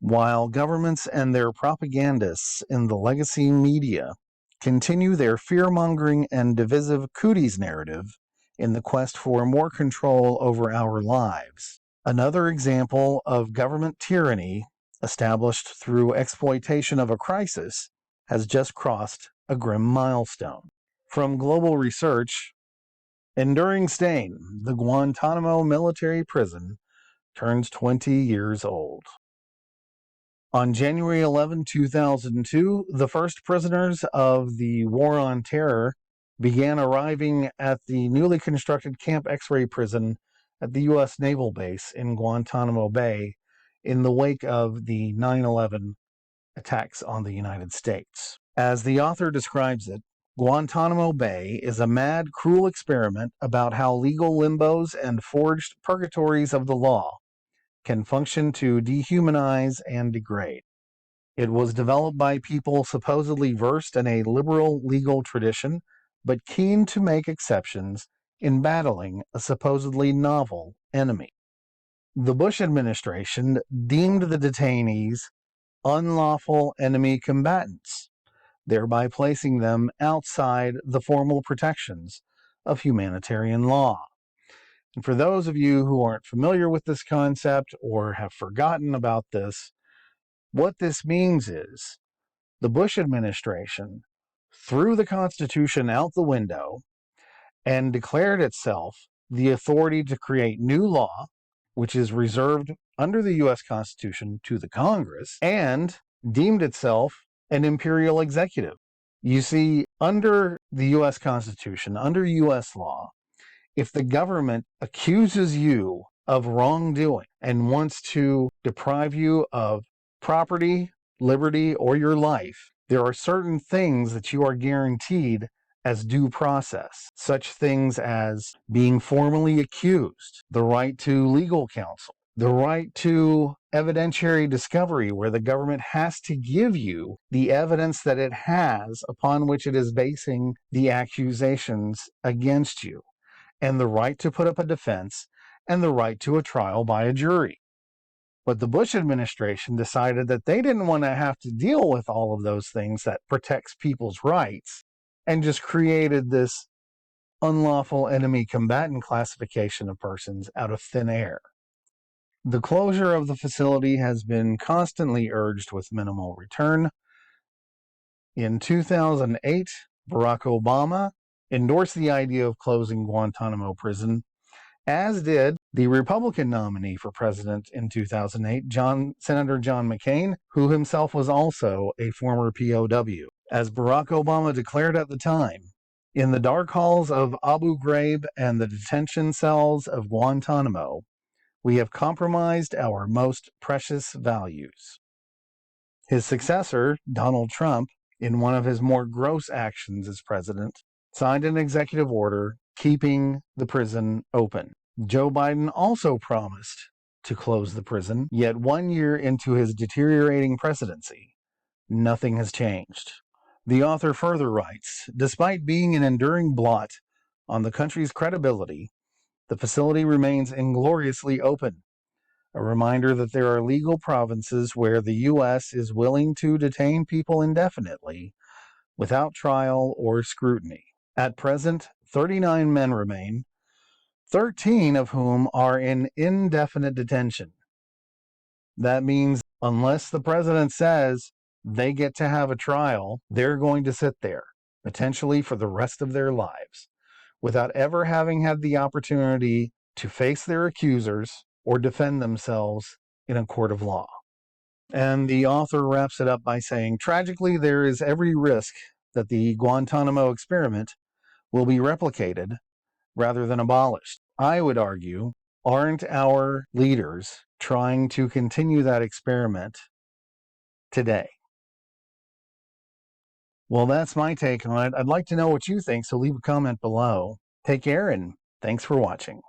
While governments and their propagandists in the legacy media continue their fear-mongering and divisive cooties narrative in the quest for more control over our lives. Another example of government tyranny established through exploitation of a crisis has just crossed a grim milestone. From Global Research, enduring stain, the Guantanamo military prison turns 20 years old. On January 11, 2002, the first prisoners of the War on Terror began arriving at the newly constructed Camp X-ray prison at the U.S. Naval Base in Guantanamo Bay in the wake of the 9/11 attacks on the United States. As the author describes it, Guantanamo Bay is a mad, cruel experiment about how legal limbos and forged purgatories of the law can function to dehumanize and degrade. It was developed by people supposedly versed in a liberal legal tradition, but keen to make exceptions in battling a supposedly novel enemy. The Bush administration deemed the detainees unlawful enemy combatants, thereby placing them outside the formal protections of humanitarian law. And for those of you who aren't familiar with this concept or have forgotten about this, what this means is the Bush administration threw the Constitution out the window and declared itself the authority to create new law, which is reserved under the U.S. Constitution to the Congress, and deemed itself an imperial executive. You see, under the U.S. Constitution, under U.S. law, if the government accuses you of wrongdoing and wants to deprive you of property, liberty, or your life, there are certain things that you are guaranteed as due process, such things as being formally accused, the right to legal counsel, the right to evidentiary discovery, where the government has to give you the evidence that it has upon which it is basing the accusations against you, and the right to put up a defense, and the right to a trial by a jury. But the Bush administration decided that they didn't want to have to deal with all of those things that protects people's rights, and just created this unlawful enemy combatant classification of persons out of thin air. The closure of the facility has been constantly urged with minimal return. In 2008, Barack Obama endorsed the idea of closing Guantanamo prison, as did the Republican nominee for president in 2008, Senator John McCain, who himself was also a former POW. As Barack Obama declared at the time, in the dark halls of Abu Ghraib and the detention cells of Guantanamo, we have compromised our most precious values. His successor, Donald Trump, in one of his more gross actions as president, signed an executive order keeping the prison open. Joe Biden also promised to close the prison, yet 1 year into his deteriorating presidency, nothing has changed. The author further writes, despite being an enduring blot on the country's credibility, the facility remains ingloriously open, a reminder that there are legal provinces where the U.S. is willing to detain people indefinitely without trial or scrutiny. At present, 39 men remain, 13 of whom are in indefinite detention. That means unless the president says they get to have a trial, they're going to sit there, potentially for the rest of their lives, without ever having had the opportunity to face their accusers or defend themselves in a court of law. And the author wraps it up by saying, tragically, there is every risk that the Guantanamo experiment will be replicated rather than abolished. I would argue, aren't our leaders trying to continue that experiment today? Well, that's my take on it. I'd like to know what you think, so leave a comment below. Take care, and thanks for watching.